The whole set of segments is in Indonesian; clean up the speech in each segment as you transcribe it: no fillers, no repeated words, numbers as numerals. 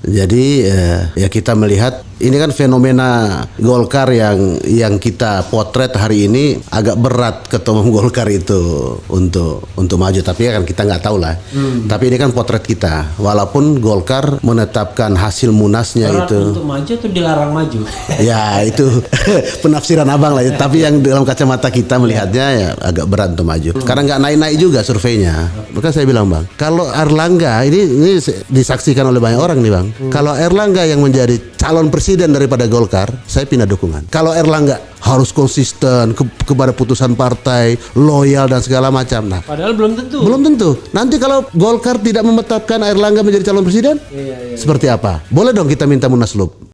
Jadi ya kita melihat ini kan fenomena Golkar yang kita potret hari ini agak berat ketua umum Golkar itu untuk maju, tapi kan kita nggak tahu lah. Tapi ini kan potret kita. Walaupun Golkar menetapkan hasil munasnya berat itu untuk maju atau dilarang maju. Ya itu penafsiran abang lah. Tapi yang dalam kacamata kita melihatnya ya agak berat untuk maju. Karena nggak naik-naik juga surveinya. Maka saya bilang bang, kalau Erlangga ini disaksikan oleh banyak orang nih bang. Kalau Erlangga yang menjadi calon presiden daripada Golkar, saya pindah dukungan. Kalau Erlangga harus konsisten kepada putusan partai, loyal dan segala macam. Nah, Padahal belum tentu. belum tentu. Nanti kalau Golkar tidak menetapkan Erlangga menjadi calon presiden, seperti apa? Boleh dong kita minta munaslup.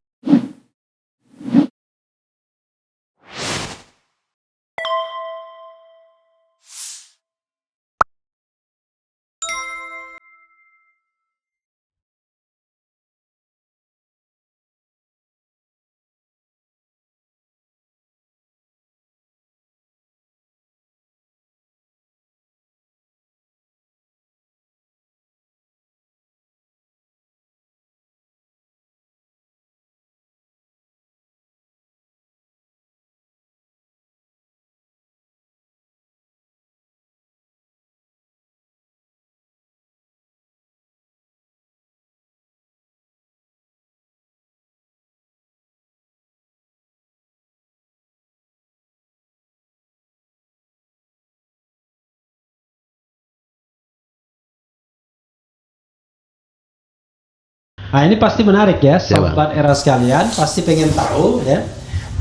Nah ini pasti menarik ya, sobat era sekalian, pasti pengen tahu ya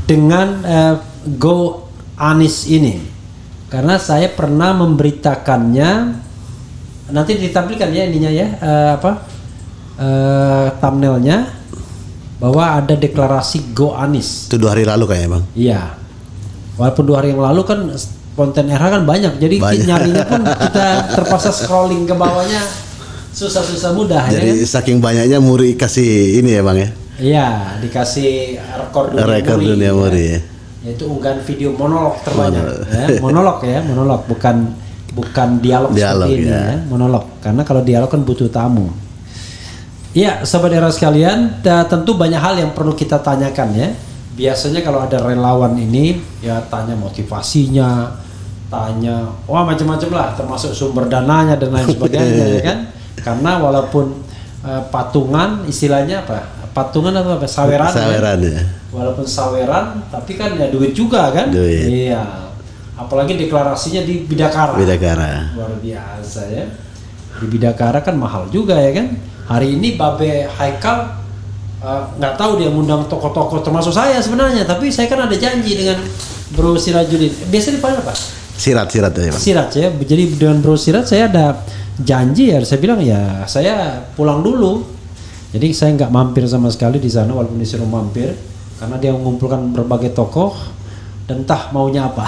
dengan Go Anies ini, karena saya pernah memberitakannya. Nanti ditampilkan ya ininya ya, thumbnailnya, bahwa ada deklarasi Go Anies. Itu 2 hari lalu kayaknya bang. Iya, walaupun 2 hari yang lalu kan konten RH kan banyak, jadi nyarinya pun kita terpaksa scrolling ke bawahnya. Susah-susah mudah. Jadi ya kan? saking banyaknya Muri kasih ini ya bang ya. Iya, dikasih rekor dunia Muri ya. Yaitu unggahan video monolog terbanyak. Monolog bukan dialog seperti ini ya, monolog. Karena kalau dialog kan butuh tamu. Iya, sahabat era sekalian, tentu banyak hal yang perlu kita tanyakan ya. Biasanya kalau ada relawan ini ya tanya motivasinya, tanya macam-macam lah, termasuk sumber dananya dan lain sebagainya ya kan. Karena walaupun patungan, istilahnya apa? Patungan atau apa? Saweran ya. Walaupun saweran, tapi kan ya duit juga kan? Duit. Iya. Apalagi deklarasinya di Bidakara. Luar biasa ya. Di Bidakara kan mahal juga ya kan? Hari ini Babe Haikal nggak tahu dia ngundang tokoh-tokoh termasuk saya sebenarnya, tapi saya kan ada janji dengan Bro Sirajudin. Biasanya dipanggil apa? Sirat ya Pak. Sirat ya. Jadi dengan Bro Sirat saya ada janji ya, saya bilang ya saya pulang dulu. Jadi saya nggak mampir sama sekali di sana walaupun disuruh mampir, karena dia mengumpulkan berbagai tokoh dan entah maunya apa.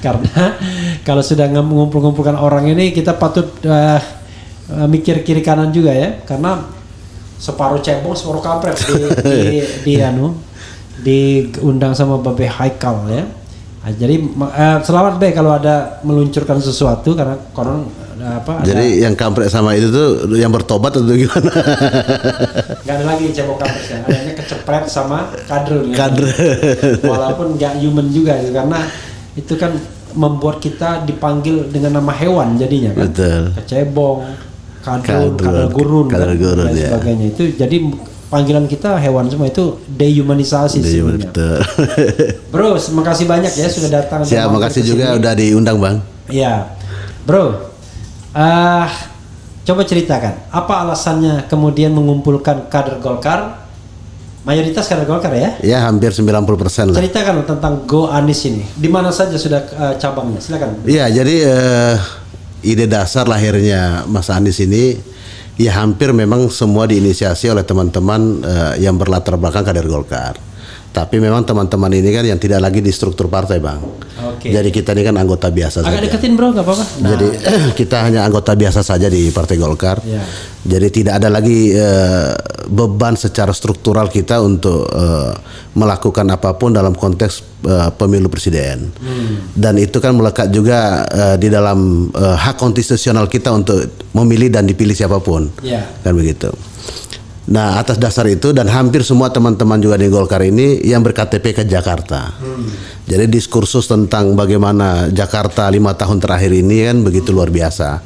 Karena kalau sudah mengumpulkan orang ini kita patut mikir kiri kanan juga ya, karena separuh cebong separuh kampret diundang sama Babe Haikal ya. Nah, jadi selamat Be kalau ada meluncurkan sesuatu, karena konon Jadi yang kampret sama itu tuh yang bertobat atau gimana? Gak ada lagi cebong kampret ya, adanya kecepret sama kadrun. Walaupun gak human juga itu, karena itu kan membuat kita dipanggil dengan nama hewan jadinya kan. Betul. Kecebong, kadal gurun dan sebagainya. Itu jadi panggilan kita hewan semua, itu dehumanisasi sebenarnya. Bro, makasih banyak ya sudah datang. Siap, makasih juga udah diundang bang. Iya, bro. Coba ceritakan apa alasannya kemudian mengumpulkan kader Golkar, mayoritas kader Golkar ya? Ya, hampir 90% lah. Ceritakan tentang Go Anies ini. Di mana saja sudah cabangnya? Silakan. Iya, jadi ide dasar lahirnya Mas Anies ini ya hampir memang semua diinisiasi oleh teman-teman yang berlatar belakang kader Golkar. Tapi memang teman-teman ini kan yang tidak lagi di struktur partai bang. Jadi kita ini kan anggota biasa saja. Agak deketin bro, nggak apa-apa. Nah. Jadi kita hanya anggota biasa saja di Partai Golkar. Ya. Jadi tidak ada lagi beban secara struktural kita untuk melakukan apapun dalam konteks pemilu presiden. Dan itu kan melekat juga di dalam hak konstitusional kita untuk memilih dan dipilih siapapun. Kan begitu. Nah, atas dasar itu dan hampir semua teman-teman juga di Golkar ini yang berKTP ke Jakarta. Jadi diskursus tentang bagaimana Jakarta 5 tahun terakhir ini kan begitu luar biasa.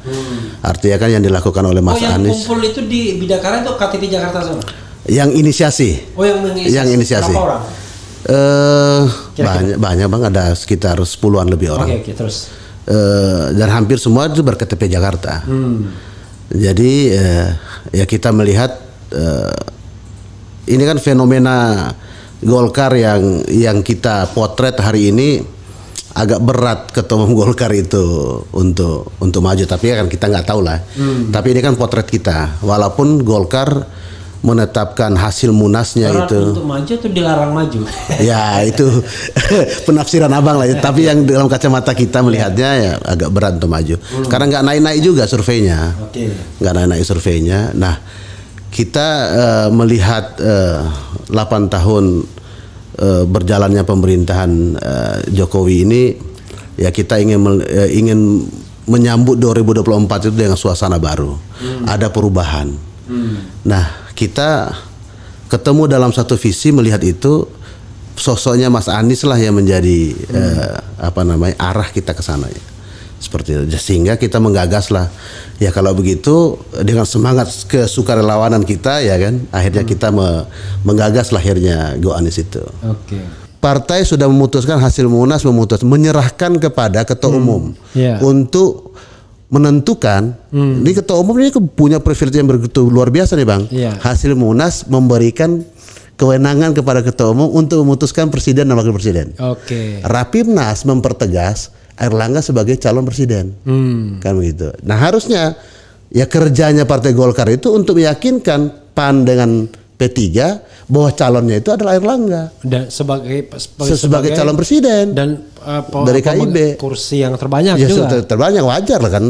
Artinya kan yang dilakukan oleh Mas Anies. Yang kumpul itu di Bidakara itu KTP Jakarta semua? Yang inisiasi. Yang inisiasi. Berapa orang? Banyak Bang, ada sekitar 10-an lebih orang. Oke, terus. Dan hampir semua itu berKTP Jakarta. Jadi ya kita melihat ini kan fenomena Golkar yang kita potret hari ini agak berat ketua umum Golkar itu untuk maju, tapi kan kita nggak tahu lah. Tapi ini kan potret kita, walaupun Golkar menetapkan hasil munasnya berat itu untuk maju atau dilarang maju. Ya itu penafsiran abang lah. Tapi yang dalam kacamata kita melihatnya ya agak berat untuk maju, karena nggak naik-naik juga surveinya. Nggak naik-naik surveinya. Nah, kita melihat 8 tahun berjalannya pemerintahan Jokowi ini, ya kita ingin menyambut 2024 itu dengan suasana baru, ada perubahan. Nah, kita ketemu dalam satu visi melihat itu, sosoknya Mas Anies lah yang menjadi arah kita ke sana ya. Seperti itu, sehingga kita menggagas lah ya, kalau begitu dengan semangat kesukarelawanan kita ya kan, akhirnya kita menggagas lahirnya Go Anies itu. Partai sudah memutuskan, hasil Munas menyerahkan kepada ketua umum untuk menentukan. Ini ketua umum ini punya privilege yang begitu luar biasa nih Bang. Hasil Munas memberikan kewenangan kepada ketua umum untuk memutuskan presiden dan wakil presiden. Rapimnas mempertegas Airlangga sebagai calon presiden, kan begitu. Nah, harusnya ya kerjanya Partai Golkar itu untuk meyakinkan PAN dengan P3 bahwa calonnya itu adalah Airlangga dan sebagai calon presiden dan dari KIB, kursi yang terbanyak ya, juga. Terbanyak, wajar lah kan.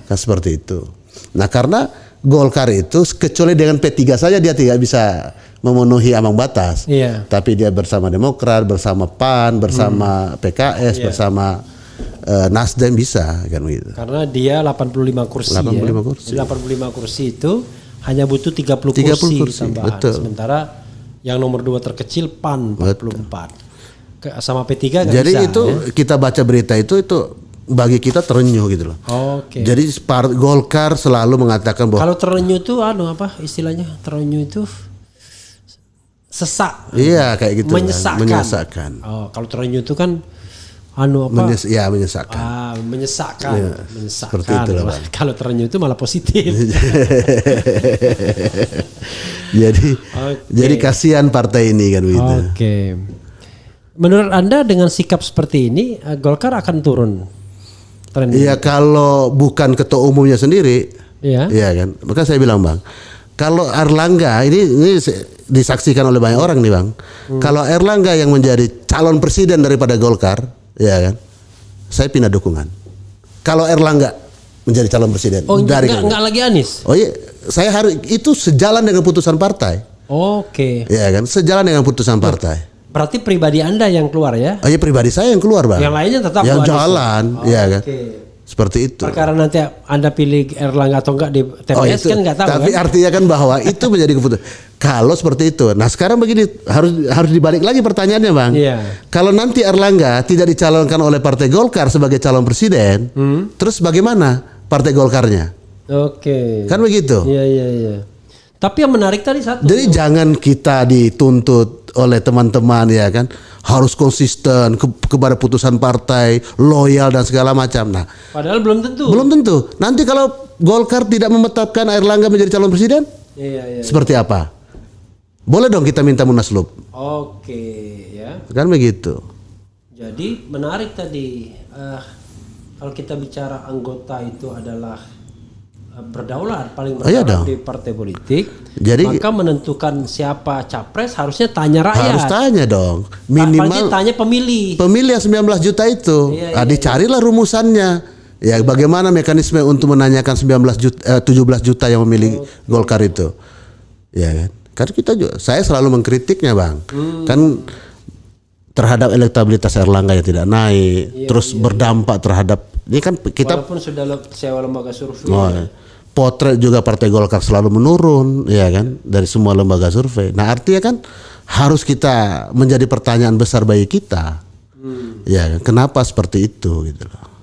Kan seperti itu. Nah, karena Golkar itu kecuali dengan P3 saja dia tidak bisa memenuhi ambang batas. Tapi dia bersama Demokrat, bersama PAN, bersama PKS, bersama Nasdem bisa kan gitu. Karena dia 85 kursi. 85 kursi itu hanya butuh 30 kursi tambahan. Betul. Sementara yang nomor 2 terkecil PAN 44. Sama P3 jadi bisa, itu ya? Kita baca berita itu bagi kita terenyuh gitu loh. Jadi Golkar selalu mengatakan bahwa kalau terenyuh itu apa istilahnya? Terenyuh itu sesak. Iya, kayak gitu. Menyesakkan. Kalau terenyuh itu kan menyesakkan. Menyesakkan. Seperti itu lah. Kalau terenyuh itu malah positif. jadi kasihan partai ini kan begitu. Menurut Anda dengan sikap seperti ini Golkar akan turun trennya? Iya, kalau bukan ketua umumnya sendiri. Iya kan. Maka saya bilang Bang, kalau Airlangga ini disaksikan oleh banyak orang nih Bang. Kalau Airlangga yang menjadi calon presiden daripada Golkar, ya kan, saya pindah dukungan. Kalau Airlangga menjadi calon presiden, enggak lagi Anies. Saya harus itu sejalan dengan putusan partai. Ya kan, sejalan dengan putusan partai. Berarti pribadi Anda yang keluar ya? Iya, pribadi saya yang keluar Bang. Yang lainnya tetap yang jalan, ya kan. Seperti itu. Perkara nanti Anda pilih Airlangga atau enggak di TPS kan enggak tahu. Tapi kan? Artinya kan bahwa itu menjadi keputusan. Kalau seperti itu. Nah, sekarang begini, harus dibalik lagi pertanyaannya Bang. Kalau nanti Airlangga tidak dicalonkan oleh Partai Golkar sebagai calon presiden, terus bagaimana Partai Golkarnya? Kan begitu. Iya. Tapi yang menarik tadi satu. Jadi jangan kita dituntut oleh teman-teman ya kan, harus konsisten kepada putusan partai, loyal dan segala macam. Nah, padahal belum tentu. Nanti kalau Golkar tidak menetapkan Airlangga menjadi calon presiden, seperti apa? Boleh dong kita minta munaslup. Ya. Kan begitu. Jadi menarik tadi. Kalau kita bicara anggota itu adalah berdaulat, paling berdaulat di partai politik. Jadi maka menentukan siapa capres harusnya tanya rakyat. Harus tanya dong. Minimal tanya pemilih. Pemilih yang 19 juta itu. Dicarilah rumusannya. Ya, bagaimana mekanisme untuk menanyakan 17 juta yang memilih Golkar itu. Ya kan? Karena kita juga, saya selalu mengkritiknya Bang. Kan terhadap elektabilitas Airlangga yang tidak naik, berdampak terhadap ini kan kita walaupun sudah sewa lembaga survei. potret juga Partai Golkar selalu menurun, ya kan, dari semua lembaga survei. Nah, artinya kan harus kita menjadi pertanyaan besar bagi kita. Ya, kenapa seperti itu gitu loh.